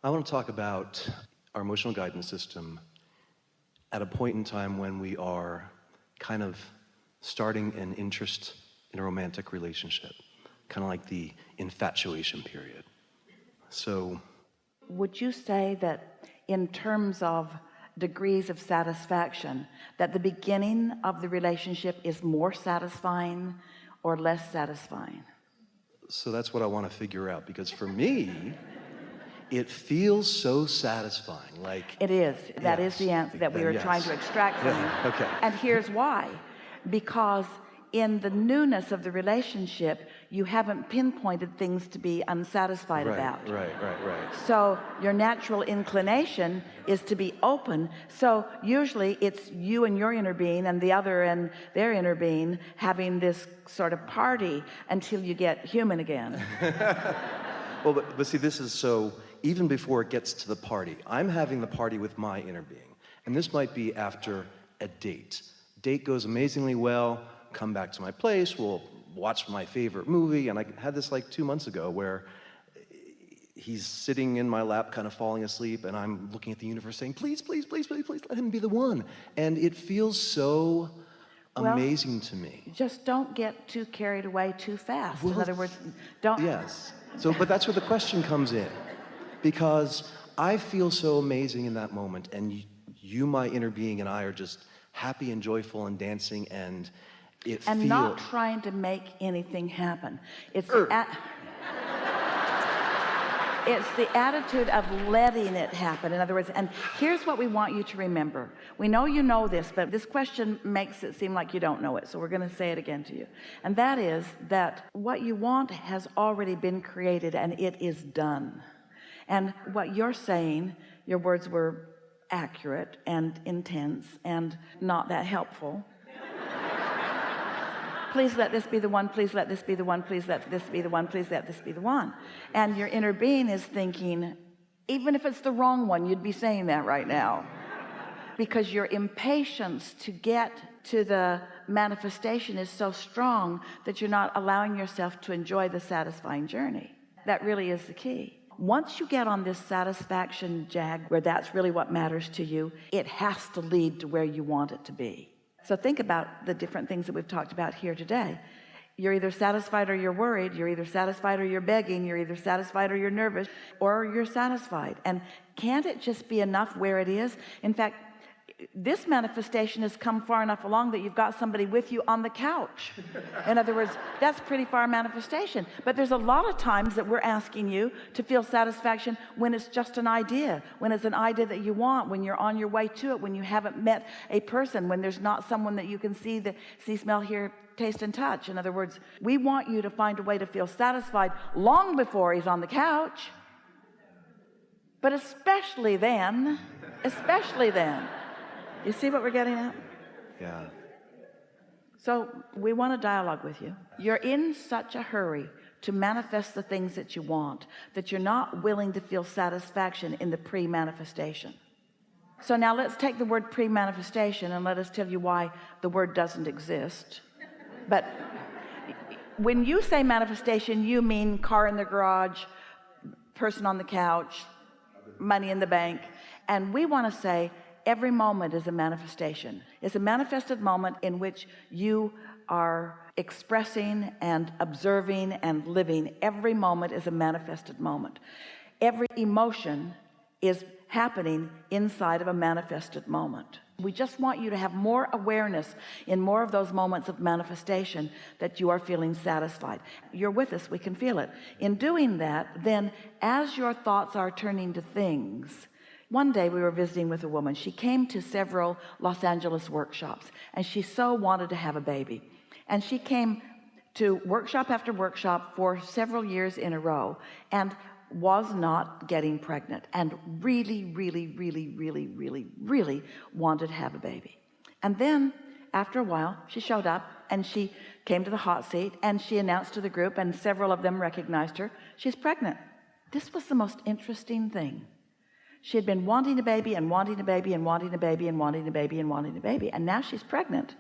I want to talk about our emotional guidance system at a point in time when we are kind of starting an interest in a romantic relationship, kind of like the infatuation period. So, would you say that in terms of degrees of satisfaction, that the beginning of the relationship is more satisfying or less satisfying? So that's what I want to figure out, because for me, it feels so satisfying. Like it is. That yes, is the answer that we were trying to extract from you. Okay. And here's why. Because in the newness of the relationship, you haven't pinpointed things to be unsatisfied about. Right. So your natural inclination is to be open. So usually it's you and your inner being and the other and their inner being having this sort of party until you get human again. Well, but see, this is so, even before it gets to the party, I'm having the party with my inner being. And this might be after a date. Date goes amazingly well, come back to my place, we'll watch my favorite movie. And I had this like 2 months ago where he's sitting in my lap kind of falling asleep, and I'm looking at the universe saying, please let him be the one. And it feels so amazing to me. Just don't get too carried away too fast. In other words, don't. Yes. So, but that's where the question comes in, because I feel so amazing in that moment, and you, my inner being, and I are just happy and joyful and dancing, and not trying to make anything happen. It's it's the attitude of letting it happen. In other words, and here's what we want you to remember. We know you know this, but this question makes it seem like you don't know it. So we're going to say it again to you. And that is that what you want has already been created, and it is done. And what you're saying, your words were accurate and intense and not that helpful. Please let this be the one, please let this be the one, please let this be the one, please let this be the one. And your inner being is thinking, even if it's the wrong one, you'd be saying that right now. Because your impatience to get to the manifestation is so strong that you're not allowing yourself to enjoy the satisfying journey. That really is the key. Once you get on this satisfaction jag, where that's really what matters to you, it has to lead to where you want it to be. So think about the different things that we've talked about here today. You're either satisfied or you're worried. You're either satisfied or you're begging. You're either satisfied or you're nervous, or you're satisfied. And can't it just be enough where it is? In fact, this manifestation has come far enough along that you've got somebody with you on the couch. In other words, that's pretty far manifestation. But there's a lot of times that we're asking you to feel satisfaction when it's just an idea, when it's an idea that you want, when you're on your way to it, when you haven't met a person, when there's not someone that you can see, smell, hear, taste, and touch. In other words, we want you to find a way to feel satisfied long before he's on the couch. But especially then. You see what we're getting at? Yeah. So we want to dialogue with you. You're in such a hurry to manifest the things that you want that you're not willing to feel satisfaction in the pre-manifestation. So now let's take the word pre-manifestation and let us tell you why the word doesn't exist. But when you say manifestation, you mean car in the garage, person on the couch, money in the bank. And we want to say every moment is a manifestation. It's a manifested moment in which you are expressing and observing and living. Every moment is a manifested moment. Every emotion is happening inside of a manifested moment. We just want you to have more awareness in more of those moments of manifestation that you are feeling satisfied. You're with us, we can feel it. In doing that, then as your thoughts are turning to things, one day we were visiting with a woman. She came to several Los Angeles workshops, and she so wanted to have a baby. And she came to workshop after workshop for several years in a row and was not getting pregnant, and really wanted to have a baby. And then after a while, she showed up and she came to the hot seat and she announced to the group, and several of them recognized her, she's pregnant. This was the most interesting thing. She had been wanting a baby and wanting a baby and wanting a baby and wanting a baby and wanting a baby. And now she's pregnant.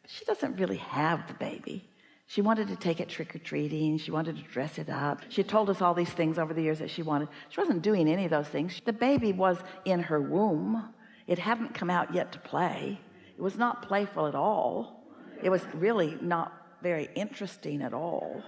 She doesn't really have the baby. She wanted to take it trick-or-treating. She wanted to dress it up. She had told us all these things over the years that she wanted. She wasn't doing any of those things. The baby was in her womb. It hadn't come out yet to play. It was not playful at all. It was really not very interesting at all.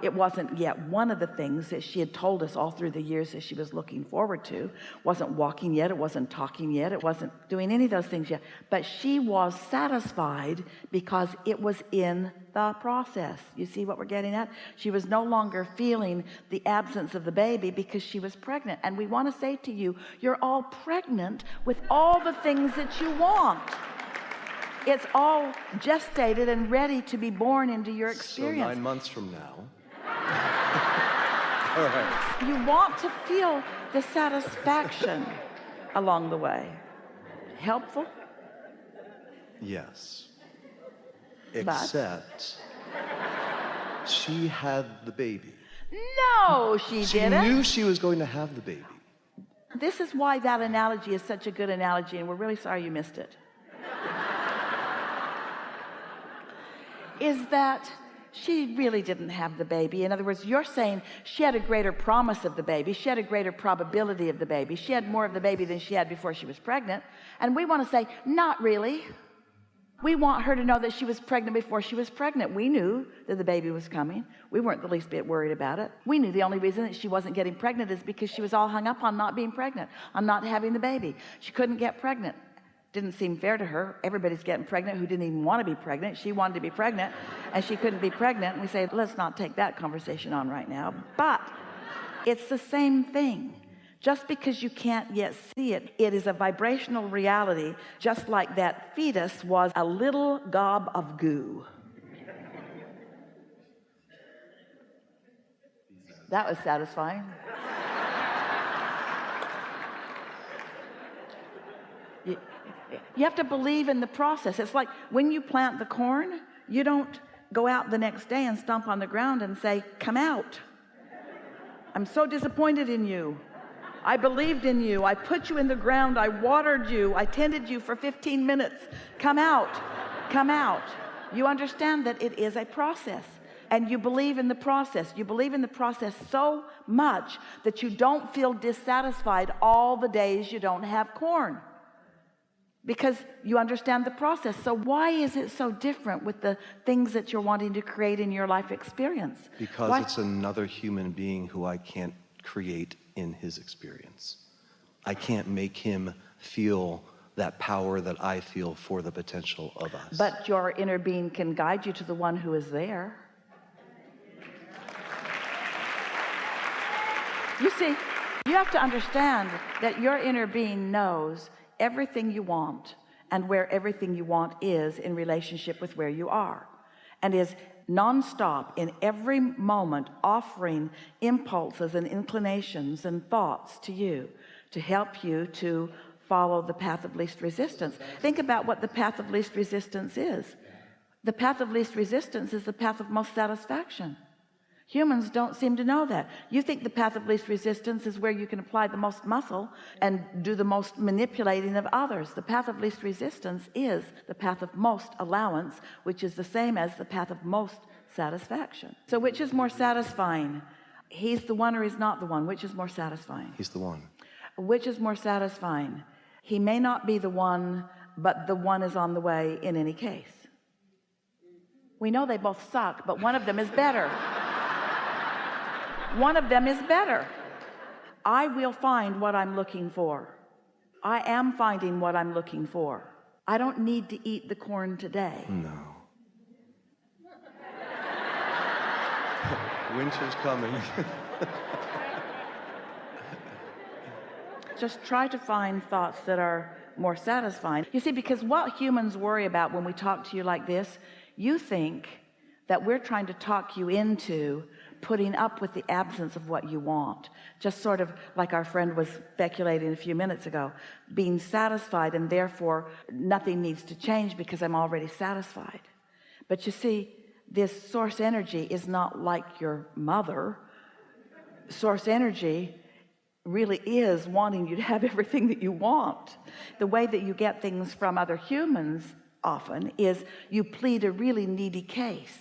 It wasn't yet one of the things that she had told us all through the years that she was looking forward to. Wasn't walking yet. It wasn't talking yet. It wasn't doing any of those things yet. But she was satisfied because it was in the process. You see what we're getting at? She was no longer feeling the absence of the baby because she was pregnant. And we want to say to you, you're all pregnant with all the things that you want. It's all gestated and ready to be born into your experience. So 9 months from now. All right. You want to feel the satisfaction along the way. Helpful? Yes. Except she had the baby. No, she didn't. She knew she was going to have the baby. This is why that analogy is such a good analogy, and we're really sorry you missed it. Is that she really didn't have the baby. In other words, you're saying she had a greater promise of the baby. She had a greater probability of the baby. She had more of the baby than she had before she was pregnant. And we want to say, not really. We want her to know that she was pregnant before she was pregnant. We knew that the baby was coming. We weren't the least bit worried about it. We knew the only reason that she wasn't getting pregnant is because she was all hung up on not being pregnant, on not having the baby. She couldn't get pregnant. Didn't seem fair to her. Everybody's getting pregnant who didn't even want to be pregnant. She wanted to be pregnant and she couldn't be pregnant. And we say, let's not take that conversation on right now. But it's the same thing. Just because you can't yet see it, it is a vibrational reality, just like that fetus was a little gob of goo. That was satisfying. You have to believe in the process. It's like when you plant the corn, you don't go out the next day and stomp on the ground and say, come out. I'm so disappointed in you. I believed in you. I put you in the ground. I watered you. I tended you for 15 minutes. Come out. Come out. You understand that it is a process. And you believe in the process. You believe in the process so much that you don't feel dissatisfied all the days you don't have corn. Because you understand the process. So why is it so different with the things that you're wanting to create in your life experience? Because it's another human being who I can't create in his experience. I can't make him feel that power that I feel for the potential of us. But your inner being can guide you to the one who is there. You see, you have to understand that your inner being knows everything you want and where everything you want is in relationship with where you are, and is nonstop in every moment offering impulses and inclinations and thoughts to you to help you to follow the path of least resistance. Think about what the path of least resistance is. The path of least resistance is the path of most satisfaction. Humans don't seem to know that. You think the path of least resistance is where you can apply the most muscle and do the most manipulating of others. The path of least resistance is the path of most allowance, which is the same as the path of most satisfaction. So which is more satisfying? He's the one or he's not the one? Which is more satisfying? He's the one. Which is more satisfying? He may not be the one, but the one is on the way in any case. We know they both suck, but one of them is better. One of them is better. I will find what I'm looking for. I am finding what I'm looking for. I don't need to eat the corn today. No. Winter's coming. Just try to find thoughts that are more satisfying. You see, because what humans worry about when we talk to you like this, you think that we're trying to talk you into putting up with the absence of what you want, just sort of like our friend was speculating a few minutes ago, being satisfied and therefore nothing needs to change because I'm already satisfied. But you see, this source energy is not like your mother. Source energy really is wanting you to have everything that you want. The way that you get things from other humans often is you plead a really needy case.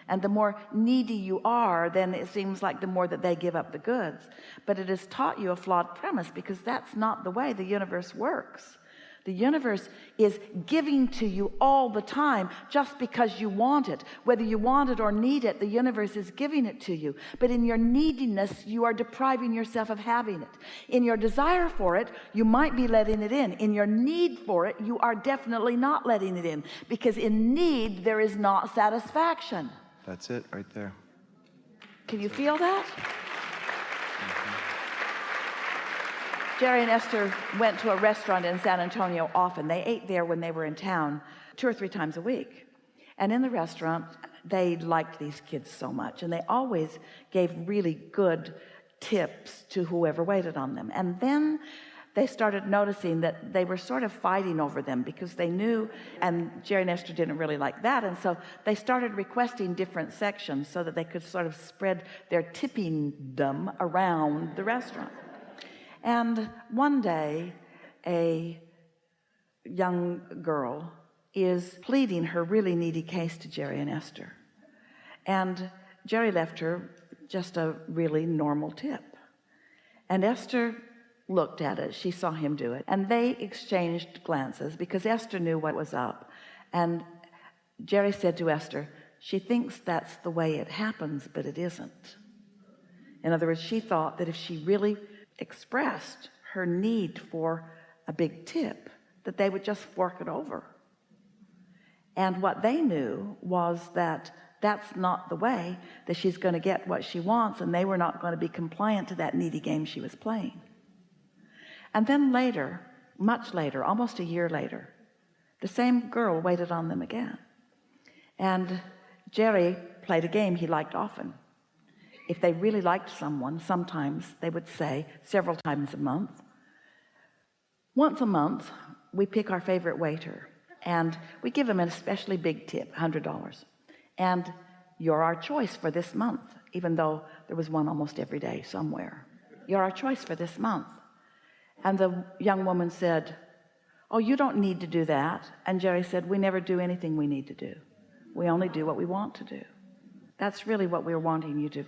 And the more needy you are, then it seems like the more that they give up the goods. But it has taught you a flawed premise, because that's not the way the universe works. The universe is giving to you all the time just because you want it. Whether you want it or need it, the universe is giving it to you. But in your neediness, you are depriving yourself of having it. In your desire for it, you might be letting it in. In your need for it, you are definitely not letting it in, because in need there is not satisfaction. That's it right there. Can you feel that? Jerry and Esther went to a restaurant in San Antonio often. They ate there when they were in town 2 or 3 times a week. And in the restaurant, they liked these kids so much, and they always gave really good tips to whoever waited on them. And then they started noticing that they were sort of fighting over them, because they knew, and Jerry and Esther didn't really like that, and so they started requesting different sections so that they could sort of spread their tippingdom around the restaurant. And one day, a young girl is pleading her really needy case to Jerry and Esther, and Jerry left her just a really normal tip, and Esther looked at it. She saw him do it, and they exchanged glances, because Esther knew what was up. And Jerry said to Esther, she thinks that's the way it happens, but it isn't. In other words, she thought that if she really expressed her need for a big tip, that they would just fork it over. And what they knew was that that's not the way that she's going to get what she wants, and they were not going to be compliant to that needy game she was playing. And then later, much later, almost a year later, the same girl waited on them again, and Jerry played a game he liked often. If they really liked someone, sometimes they would say several times a month, once a month we pick our favorite waiter and we give him an especially big tip, $100, and you're our choice for this month, even though there was one almost every day somewhere. You're our choice for this month. And the young woman said, oh, you don't need to do that. And Jerry said, we never do anything we need to do. We only do what we want to do. That's really what we're wanting you to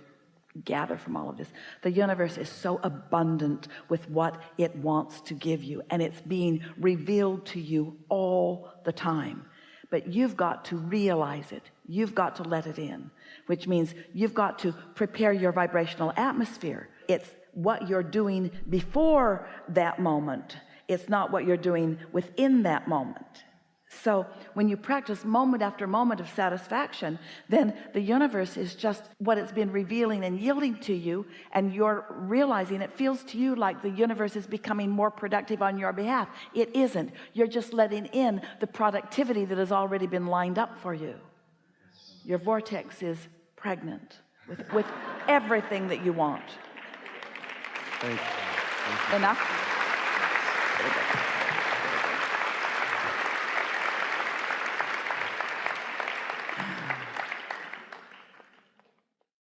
gather from all of this. The universe is so abundant with what it wants to give you, and it's being revealed to you all the time. But you've got to realize it. You've got to let it in, which means you've got to prepare your vibrational atmosphere. It's what you're doing before that moment. It's not what you're doing within that moment. So when you practice moment after moment of satisfaction, then the universe is just what it's been revealing and yielding to you, and you're realizing it feels to you like the universe is becoming more productive on your behalf. It isn't. You're just letting in the productivity that has already been lined up for you. Your vortex is pregnant with everything that you want. Thank you. Enough?